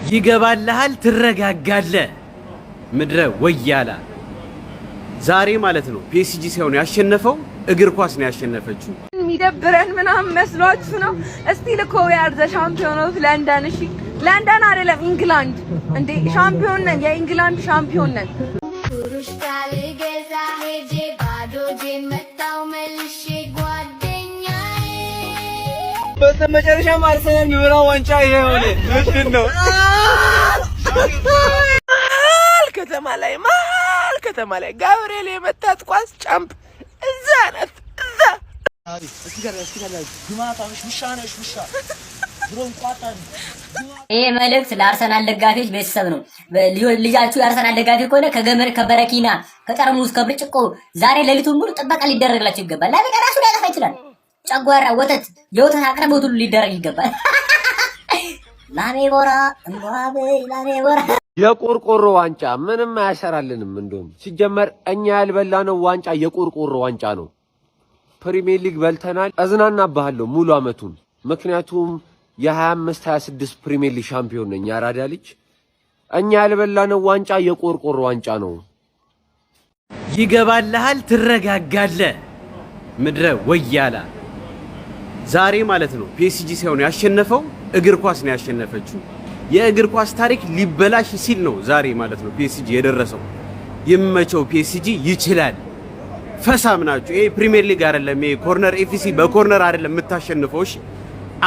ይገባልሃል ትረጋጋለህ ምድረ ወያላ ዛሬ ማለት ነው ፒኤስጂ ሳይሆን ያሸነፈው እግር ኳስ ነው ያሸነፈችው የሚደብረን ምናምን መስሏችሁ ነው እስቲ ልኮ ያር ዘ ሻምፒዮን ኦፍ ለንደን እሺ ለንደን አይደለም ኢንግላንድ እንዴ ሻምፒዮን ነን የኢንግላንድ ሻምፒዮን ነን ኩሩሽ ካል ገዛ ሄጄ ባዶ ጄን መጣው መልሼ ጓደኛዬ በመጨረሻ አርሰናል የሚበላው ዋንጫ ይሄ ሆነ ምንድነው ከተማ ላይ ጋብርኤል የመታት ኳስ ጫምፕ እዛ ናት እዛ እስቲ ጋር ግማታሽ ምሻነሽ ምሻ ብሮን ቋጣን ይሄ መልእክት ለአርሰናል ደጋፊዎች ቤተሰብ ነው ልጃችሁ የአርሰናል ደጋፊ ከሆነ ከገመር ከበረኪና ከጠርሙስ ከብርጭቆ ዛሬ ሌሊቱን ሙሉ ጥበቃ ሊደረግላችሁ ይገባል ለምን ራሱ ሊያጠፋ ይችላል ጨጓራ ወተት የወተት አቅርቦት ሁሉ ሊደረግ ይገባል ላሜ ቦራ የቆርቆሮ ዋንጫ ምንም አያሰራልንም እንደውም ሲጀመር እኛ ያልበላነው ዋንጫ የቆርቆሮ ዋንጫ ነው ፕሪሚየር ሊግ በልተናል አዝናናባለሁ ሙሉ አመቱን ምክንያቱም የ25 26 ፕሪሚየር ሊግ ሻምፒዮን ነኝ ያራዳ ልጅ እኛ ያልበላነው ዋንጫ የቆርቆሮ ዋንጫ ነው ይገባልሃል ትረጋጋለህ ምድረ ወያላ ዛሬ ማለት ነው ፒኤስጂ ሳይሆን ያሸነፈው እግር ኳስ ነው ያሸነፈችው የእግር ኳስ ታሪክ ሊበላሽ ሲል ነው ዛሬ ማለት ነው ፒኤስጂ የደረሰው ይመቸው ፒኤስጂ ይችላል ፈሳም ናችሁ ይሄ ፕሪሚየር ሊግ አይደለም ይሄ ኮርነር ኤፍሲ በኮርነር አይደለም የምታሸንፈው እሺ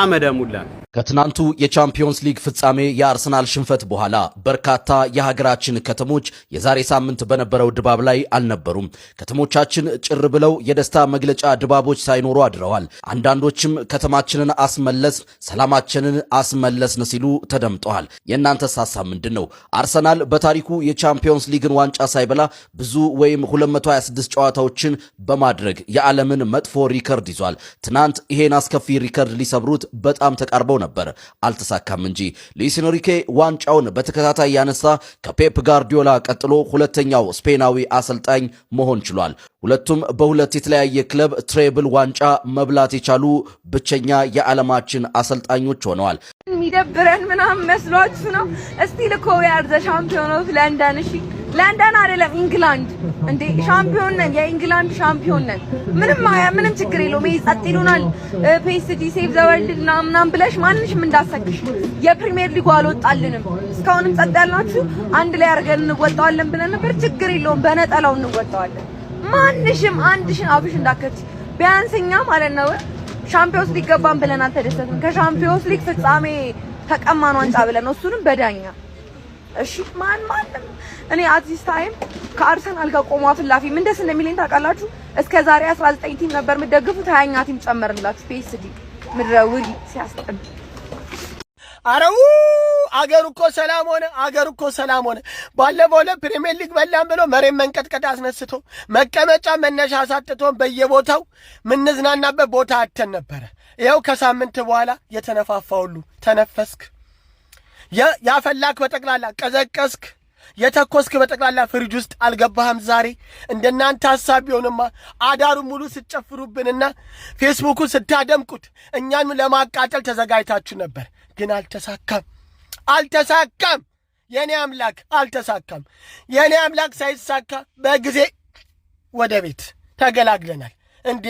አመዳሙላ ከትናንቱ የቻምፒዮንስ ሊግ ፍጻሜ የአርሰናል ሽንፈት በኋላ በርካታ የሀገራችን ከተሞች የዛሬ ሳምንት በነበረው ድባብ ላይ አልነበሩም። ከተሞቻችን ጭር ብለው የደስታ መግለጫ ድባቦች ሳይኖሩ አድረዋል። አንዳንዶችም ከተማችንን አስመለስ፣ ሰላማችንን አስመለስን ሲሉ ተደምጠዋል። የእናንተስ ሐሳብ ምንድነው? አርሰናል በታሪኩ የቻምፒዮንስ ሊግን ዋንጫ ሳይበላ ብዙ ወይም 226 ጨዋታዎችን በማድረግ የዓለምን መጥፎ ሪከርድ ይዟል። ትናንት ይሄን አስከፊ ሪከርድ ሊሰብሩት በጣም ተቃርበው ነበር አልተሳካም እንጂ ሉዊስ ኤንሪኬ ዋንጫውን በተከታታይ ያነሳ ከፔፕ ጋርዲዮላ ቀጥሎ ሁለተኛው ስፔናዊ አሰልጣኝ መሆን ችሏል ሁለቱም በሁለት የተለያየ ክለብ ትሬብል ዋንጫ መብላት የቻሉ ብቸኛ የዓለማችን አሰልጣኞች ሆነዋል የሚደብረን ምናምን መስሏችሁ ነው እስቲ ልኮ ያር ዘ ሻምፒዮን ኦፍ ለንደን እሺ ለንደን አይደለም ኢንግላንድ እንዴ ሻምፒዮን ነን የኢንግላንድ ሻምፒዮን ነን ምንም ችግር የለውም ጸጥ ይሉናል ፒኤስጂ ሴቭ ዘ ወርልድ ምናምን ብለሽ ማንንም እንዳሰግሽ የፕሪሚየር ሊጉ አልወጣልንም እስካሁንም ጸጥ ያልናችሁ አንድ ላይ አርገን እንወጣዋለን ብለን ነበር ችግር የለውም በነጠላው እንወጣዋለን ማንሽም አንድሽን አብሽ እንዳከች ቢያንስኛ ማለት ነው ሻምፒዮንስ ሊግ ገባን ብለን አልተደሰትንም ከሻምፒዮንስ ሊግ ፍጻሜ ተቀማን ዋንጫ ብለን እሱንም በዳኛ እሺ ማንም እኔ አዲስ ታይም ከአርሰናል ጋር ቆሞ አፍላፊ ምን ደስ እንደሚለኝ ታውቃላችሁ እስከ ዛሬ 19 ቲም ነበር የምትደግፉት 20ኛ ቲም ጨመርንላችሁ ፒኤስጂ ምድረውሪ ሲያስጠብ አረው አገር እኮ ሰላም ሆነ ባለፈው ለፕሪሚየር ሊግ በላን ብሎ መሬት መንቀጥቀጥ አስነስቶ መቀመጫ መነሻ አሳጥቶ በየቦታው ምንዝናናበት ቦታ አተን ነበር ይሄው ከሳምንት በኋላ የተነፋፋ ሁሉ ተነፈስክ ያፈላክ በጠቅላላ ቀዘቀስክ የተኮስክ በጠቅላላ ፍሪጅ ውስጥ አልገባህም ዛሬ እንደናንተ ሐሳብ ቢሆንማ አዳሩ ሙሉ ስጨፍሩብንና ፌስቡኩን ስታደምቁት እኛን ለማቃጠል ተዘጋጅታችሁ ነበር ግን አልተሳካም የኔ አምላክ አልተሳካም የኔ አምላክ ሳይሳካ በጊዜ ወደ ቤት ተገላግለናል እንዴ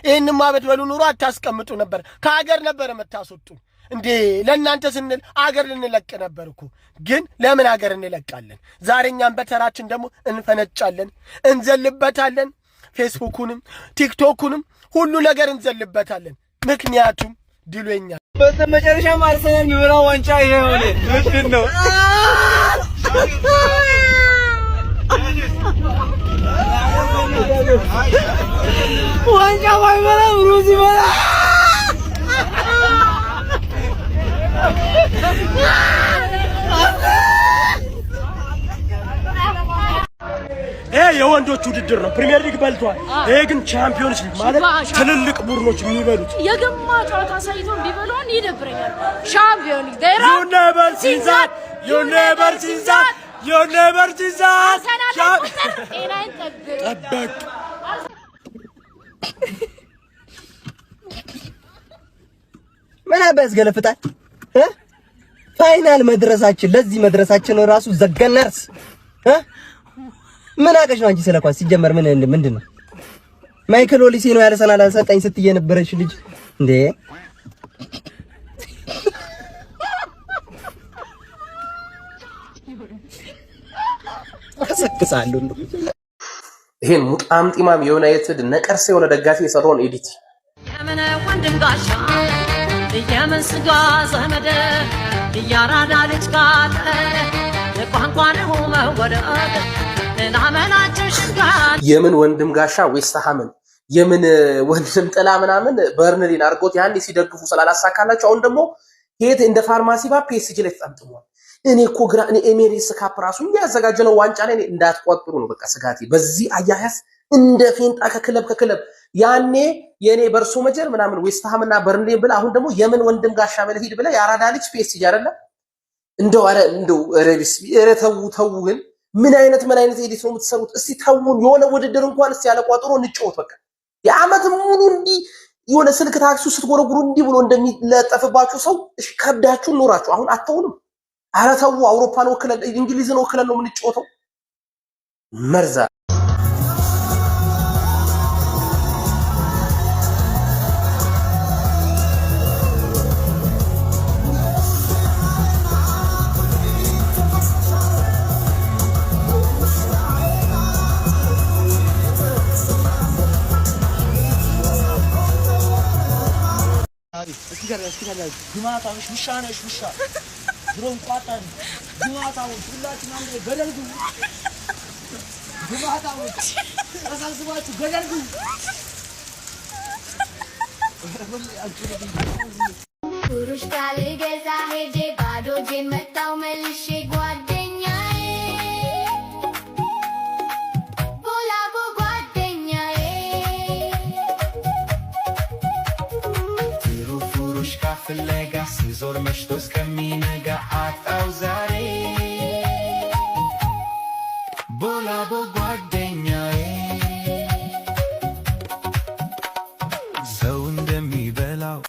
ይሄንማ በትበሉ ኑሮ አታስቀምጡ ነበር ከሀገር ነበር መታስወጡ እንዴ ለእናንተ ስንል አገር ልንለቅ ነበርኩ ግን ለምን አገር እንለቃለን ዛሬኛም በተራችን ደግሞ እንፈነጫለን እንዘልበታለን ፌስቡኩንም ቲክቶኩንም ሁሉ ነገር እንዘልበታለን ምክንያቱም ድሉኛ በመጨረሻ አርሰናል የሚበላው ዋንጫ ይሄ ሆነ ምንድነው ዋንጫ ባይበላ ሩዝ ይበላ ይሄ የወንዶች ውድድር ነው ፕሪሚየር ሊግ በልቷል ይሄ ግን ቻምፒዮንስ ሊግ ማለት ትልልቅ ቡድኖች የሚበሉት የገማ ጨዋታ ሳይቶን ቢበሉን ይደብረኛል ቻምፒዮን ሊግ ዴራ you never see that ጠበቅ ምን አባስ ገለፍጣል ፋይናል መድረሳችን ለዚህ መድረሳችን ራሱ ዘገነርስ ምን አቀሽ ነው አንቺ ስለኳስ ሲጀመር ምንድን ነው ማይክል ኦሊሴ ነው ያርሰናል አሰልጣኝ ስትይ የነበረሽ ልጅ እንዴ አሰክሳለሁ ይሄን ሙጣምጢማም የዩናይትድ ነቀርሳ የሆነ ደጋፊ የሰራውን ኤዲት ያመነ ወንድም ጋሻ የመን ስጋ ዘመደ ያራዳ ልጅ ካለ ቋንቋ ነው መወደድ ለናመናቸው ሽጋል የምን ወንድም ጋሻ ዌስትሃምን የምን ወንድም ጥላ ምናምን በርንሊን አርጎት ያንዴ ሲደግፉ ስላላሳካላቸው አሁን ደግሞ ሄት እንደ ፋርማሲ ባ ፒኤስጂ ላይ ተጣምጥሟል። እኔ እኮ ግራ እኔ ኤሜሬትስ ካፕ ራሱ እንዲያዘጋጀነው ዋንጫ ላይ እንዳትቆጥሩ ነው በቃ ስጋቴ። በዚህ አያያስ እንደ ፌንጣ ከክለብ ያኔ የኔ በርሶ መጀር ምናምን ዌስትሃምና በርንሊ ብለ አሁን ደግሞ የምን ወንድም ጋሻ በለሂድ ብለ ያራዳ ልጅ ፒኤስጂ አይደለ እንደው ረቢስ ተው ግን ምን አይነት ኤዲት ነው የምትሰሩት? እስቲ ተውን የሆነ ውድድር እንኳን እስቲ ያለ ቋጥሮ እንጫወት በቃ የዓመት ሙሉ እንዲ የሆነ ስልክ ታክሲ ስትጎረጉሩ እንዲ ብሎ እንደሚለጠፍባችሁ ሰው እሺ ከብዳችሁ ኖራችሁ አሁን አተውንም ኧረ ተው አውሮፓን ወክለን እንግሊዝን ወክለን ነው የምንጫወተው መርዛ እስኪ ግማታውሽ ውሻ ድሮን ቋጣን ግማታውሽ ሁላችን አንዴ ገደልጉ ግማታውሽ አሳስባችሁ ገደልጉ ኩሩሽ ካልገዛ ሄጄ ባዶ ጄን መጣው መልሼ ጓደኛዬ ቦላቦ ጓደኛዬ ኩሩሽ ካፍለጋ ስዞር መሽቶ እስከሚነጋ አጣው ዛሬ ቦላቦ ጓደኛዬ ሰው እንደሚበላው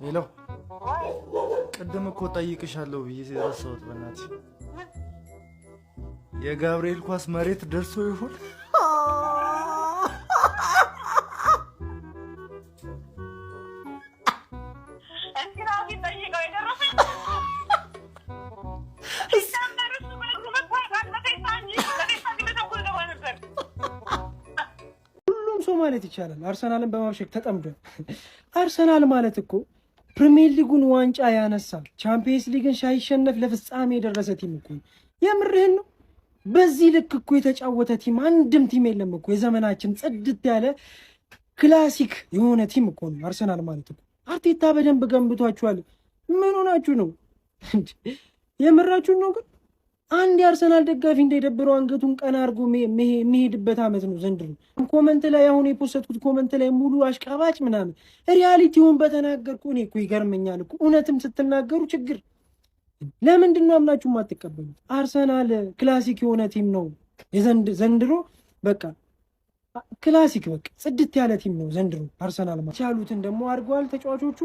ሄሎ ቅድም እኮ ጠይቅሻለሁ ብዬ ረሳሁት በእናትሽ የጋብርኤል ኳስ መሬት ደርሶ ይሆን? ሁሉም ሰው ማለት ይቻላል አርሰናልን በማብሸቅ ተጠምዷል። አርሰናል ማለት እኮ ፕሪሚየር ሊጉን ዋንጫ ያነሳ ቻምፒየንስ ሊግን ሳይሸነፍ ለፍጻሜ የደረሰ ቲም እኮ የምርህን ነው። በዚህ ልክ እኮ የተጫወተ ቲም አንድም ቲም የለም እኮ የዘመናችን ጽድት ያለ ክላሲክ የሆነ ቲም እኮ ነው አርሰናል ማለት እኮ። አርቴታ በደንብ ገንብቷችኋል። ምን ሆናችሁ ነው? የምራችሁን ነው? ግን አንድ የአርሰናል ደጋፊ እንዳይደብረው አንገቱን ቀና አድርጎ የሚሄድበት አመት ነው ዘንድሮ። ኮመንት ላይ አሁን የፖስተቱት ኮመንት ላይ ሙሉ አሽቃባጭ ምናምን ሪያሊቲውን በተናገርኩ እኔ እኮ ይገርመኛል እኮ። እውነትም ስትናገሩ ችግር ለምንድን ነው አምናችሁ የማትቀበሉት? አርሰናል ክላሲክ የሆነ ቲም ነው ዘንድሮ። በቃ ክላሲክ በቃ ጽድት ያለ ቲም ነው ዘንድሮ አርሰናል። ቻሉትን ደግሞ አድርገዋል ተጫዋቾቹ፣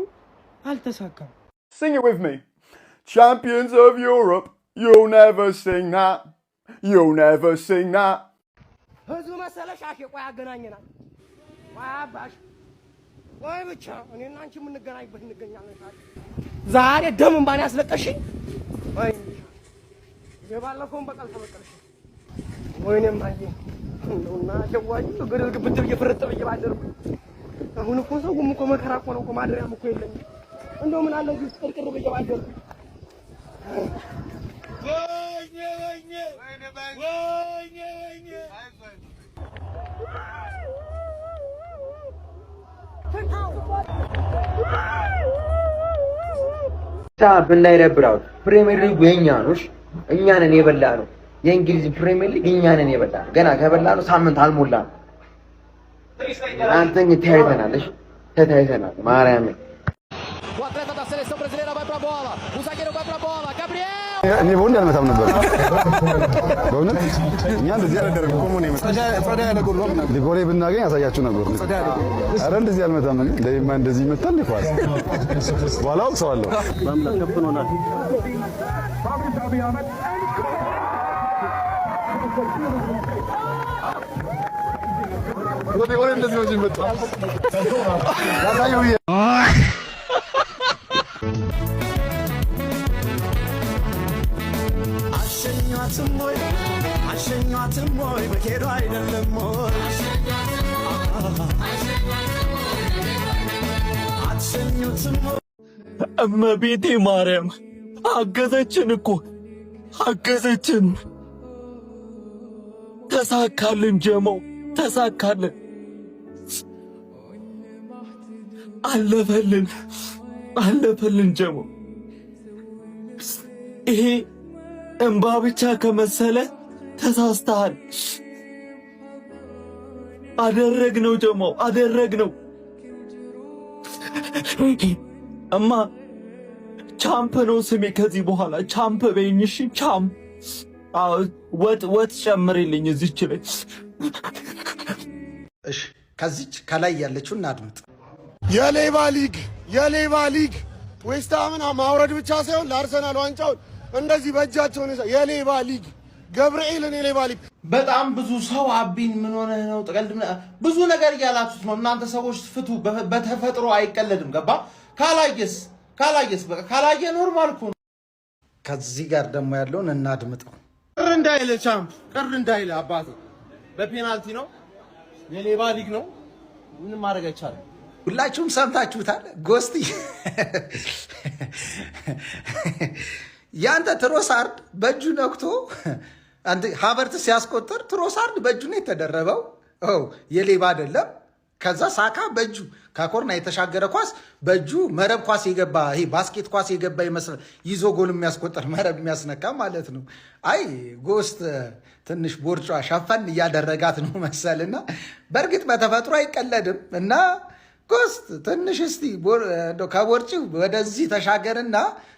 አልተሳካም። Sing it with me. Champions of Europe, you'll never sing that. You'll never sing that. ህዝብ መሰለሽ አኬ ቆይ አገናኘናል። ቆይ አባሽ ቆይ ብቻ እኔና አንቺ የምንገናኝበት እንገኛለን። ዛሬ ደም እንባን ያስለቀሽኝ ወይ የባለፈውን በቀል ተበቀልሽ ወይኔም አየ ነውና ጀዋኝ ግርግር ብትል እየፈረጠ እየባደርኩ አሁን እኮ ሰው እኮ መከራ እኮ ነው እኮ ማደሪያም እኮ የለም። እንደው ምን አለ እዚህ ቅርቅር እየባደርኩ ብናይ ነብራው ፕሪሚየር ሊግ የኛ ነው። እኛ ነን የበላ ነው። የእንግሊዝ ፕሪሚየር ሊግ እኛ ነን የበላ ነው። ገና ከበላ ነው ሳምንት አልሞላም። አንተኝ ተያይተናል። እሺ ተያይተናል። ማርያም seleção brasileira vai pra bola. O zagueiro vai pra bola. Gabriel! እኔ ቦል አልመታም ነበር በእውነት እኛ እንደዚህ አላደረግም እኮ ምን ይመስል ሊጎሬ ብናገኝ ያሳያችሁ ነበር አረ እንደዚህ አልመታም እንደማ እንደዚህ ይመታል ኳስ በኋላ አውቅሰዋለሁ በአምላክ ከፍኖናል ሊጎሬ እንደዚህ ነው የሚመጣው ያሳየው አሸኛትም ወይ በኬዶ አይደለም ወይ አሸኛትም እመቤቴ ማርያም አገዘችን እኮ አገዘችን ተሳካልን ጀመው ተሳካልን አለፈልን ጀመው ይሄ እንባ ብቻ ከመሰለ ተሳስተሃል አደረግነው ጀመው አደረግነው እማ ቻምፕ ነው ስሜ ከዚህ በኋላ ቻምፕ በይኝሽ ቻምፕ ወጥ ጨምሪልኝ እዚች ላይ እሺ ከዚች ከላይ ያለችው እናድምጥ የሌባ ሊግ ዌስትሃምን ማውረድ ብቻ ሳይሆን ለአርሰናል ዋንጫውን እንደዚህ በእጃቸው ነው የሌባ ሊግ ገብርኤልን የሌባ ሊግ በጣም ብዙ ሰው አቢን ምን ሆነ ነው ተቀልድ ብዙ ነገር እያላችሁት ነው እናንተ ሰዎች ፍቱ በተፈጥሮ አይቀለድም ገባ ካላየስ በቃ ካላየ ኖርማል እኮ ነው ከዚህ ጋር ደግሞ ያለውን እናድምጠው ቅር እንዳይለ ቻምፕ ቅር እንዳይለ አባቴ በፔናልቲ ነው የሌባ ሊግ ነው ምንም ማድረግ አይቻልም ሁላችሁም ሰምታችሁታል ጎስቲ ያንተ ትሮሳርድ በእጁ ነክቶ አንተ ሃቨርት ሲያስቆጥር ትሮሳርድ በእጁ ነው የተደረበው የሌባ አይደለም ከዛ ሳካ በእጁ ከኮርና የተሻገረ ኳስ በእጁ መረብ ኳስ የገባ ይሄ ባስኬት ኳስ የገባ ይመስል ይዞ ጎል የሚያስቆጥር መረብ የሚያስነካ ማለት ነው አይ ጎስት ትንሽ ቦርጫ ሸፈን እያደረጋት ነው መሰልና በእርግጥ በተፈጥሮ አይቀለድም እና ጎስት ትንሽ እስቲ ከቦርጭ ወደዚህ ተሻገርና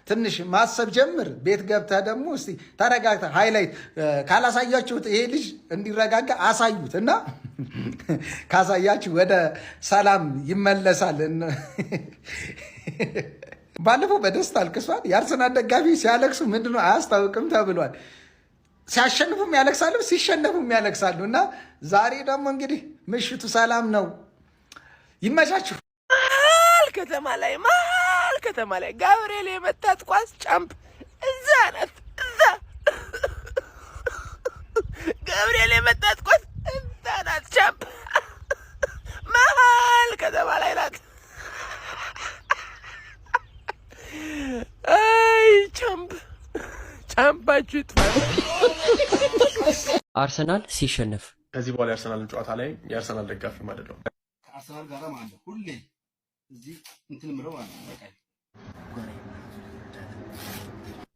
ትንሽ ማሰብ ጀምር ቤት ገብተህ ደግሞ እስቲ ተረጋግተህ ሃይላይት ካላሳያችሁት ይሄ ልጅ እንዲረጋጋ አሳዩት እና ካሳያችሁ ወደ ሰላም ይመለሳል ባለፈው በደስታ አልቅሷል የአርሰናል ደጋፊ ሲያለቅሱ ምንድነው አያስታውቅም ተብሏል ሲያሸንፉም ያለቅሳሉ ሲሸነፉም ያለቅሳሉ እና ዛሬ ደግሞ እንግዲህ ምሽቱ ሰላም ነው ይመቻችሁ መሀል ከተማ ላይ ጋብርኤል የመታት ኳስ ጫምፕ እዛ ናት እዛ ጋብርኤል የመታት ኳስ እዛ ናት ጫምፕ መሀል ከተማ ላይ ናት አይ ጫምፓችሁ ይጥፋ አርሰናል ሲሸነፍ ከዚህ በኋላ የአርሰናልን ጨዋታ ላይ የአርሰናል ደጋፊ ማለት ነው አርሰናል ጋር ማለት ሁሌ እዚህ እንትን ምለው ማለት በቃ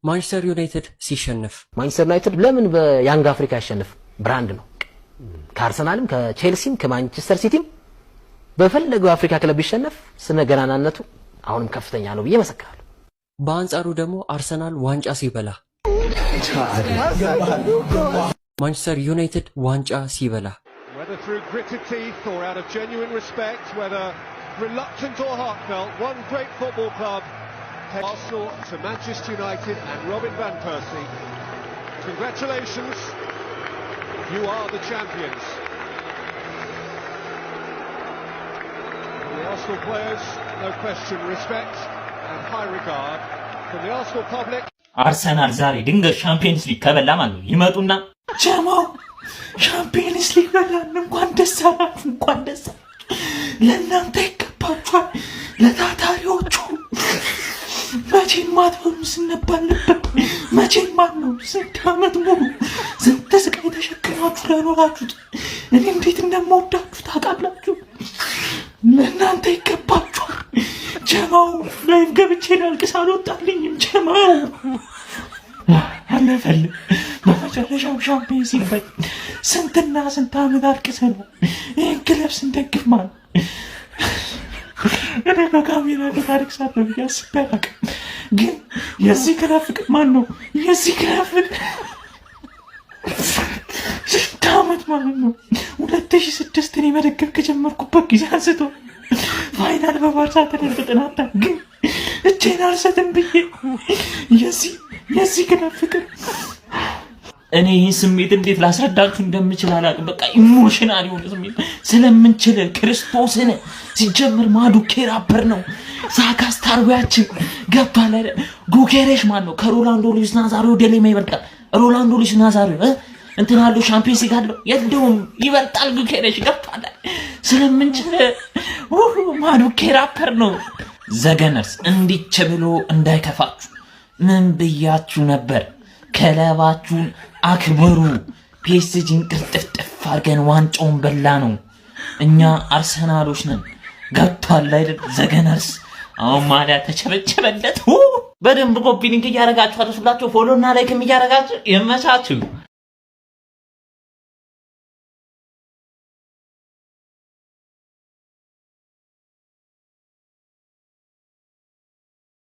ማንቸስተር ዩናይትድ ሲሸነፍ ማንቸስተር ዩናይትድ ለምን በያንግ አፍሪካ ያሸነፍ ብራንድ ነው ከአርሰናልም ከቼልሲም ከማንቸስተር ሲቲም በፈለገው አፍሪካ ክለብ ቢሸነፍ ስነ ገናናነቱ አሁንም ከፍተኛ ነው ብዬ መሰክራለሁ በአንጻሩ ደግሞ አርሰናል ዋንጫ ሲበላ ማንቸስተር ዩናይትድ ዋንጫ ሲበላ whether through gritted teeth or out of genuine respect, whether reluctant or heartfelt, one great football club, Arsenal to Manchester United and Robin van Persie. Congratulations, you are the champions. From the Arsenal players, no question, respect and high regard. From the Arsenal public. አርሰናል ዛሬ ድንገት ሻምፒየንስ ሊግ ከበላ ማለት ነው ይመጡና ጀማው ሻምፒየንስ ሊግ በላን እንኳን ደስ አላችሁ እንኳን ደስ ለእናንተ ይገባችኋል ለታታሪዎቹ መቼም ማትበሉ ስንባል ነበር መቼም ማነው ስንት ዓመት ሙሉ ስንት ስቃይ ተሸክማችሁ ለኖራችሁት እኔ እንዴት እንደምወዳችሁ ታውቃላችሁ ለእናንተ ይገባችኋል ጀማው ላይቭ ገብቼ ላልቅስ አልወጣልኝም ጀማው አለፈል በመጨረሻው ሻምፒየንስ ሊግ ስንትና ስንት ዓመት አልቅሰናል ይህን ክለብ ስንደግፍ ማለት እኔ በካሜራ ታሪክ ሳለው ያስበላክ ግን የዚህ ክለብ ፍቅር ማን ነው? የዚህ ክለብ ፍቅር ታመት ማለት ነው 2006 እኔ መደገፍ ከጀመርኩበት ጊዜ አንስቶ ፋይናል በባርሳ ተደርገናታ ግን እጄን አልሰጥም ብዬ የዚህ ክለብ ፍቅር እኔ ይህን ስሜት እንዴት ላስረዳችሁ እንደምችል አላውቅም። በቃ ኢሞሽናል የሆነ ስሜት ስለምንችል ክርስቶስን ሲጀምር ማዱኬ ራፐር ነው። ዛጋ ስታርዌያችን ገብቷል አይደል? ጉኬሬሽ ማን ነው? ከሮላንዶ ሉዊስ ናዛሪዮ ደሌማ ይበልጣል። ሮላንዶ ሉዊስ ናዛሪዮ እንትን አለው ሻምፒዮንስ ሊግ አለው የለውም፣ ይበልጣል ጉኬሬሽ ገብቷል። ስለምንችል ማዱኬ ራፐር ነው። ዘገነርስ እንዲች ብሎ እንዳይከፋችሁ ምን ብያችሁ ነበር? ክለባችሁን አክብሩ። ፒኤስጂን ቅርጥፍጥፍ አድርገን ዋንጫውን በላ ነው። እኛ አርሰናሎች ነን። ገብቷል አይደል? ዘገነርስ አሁን ማሊያ ተቸበቸበለት። በደንብ ኮፒ ሊንክ እያደረጋችሁ አትስላችሁ፣ ፎሎ እና ላይክ እያደረጋችሁ ይመቻችሁ።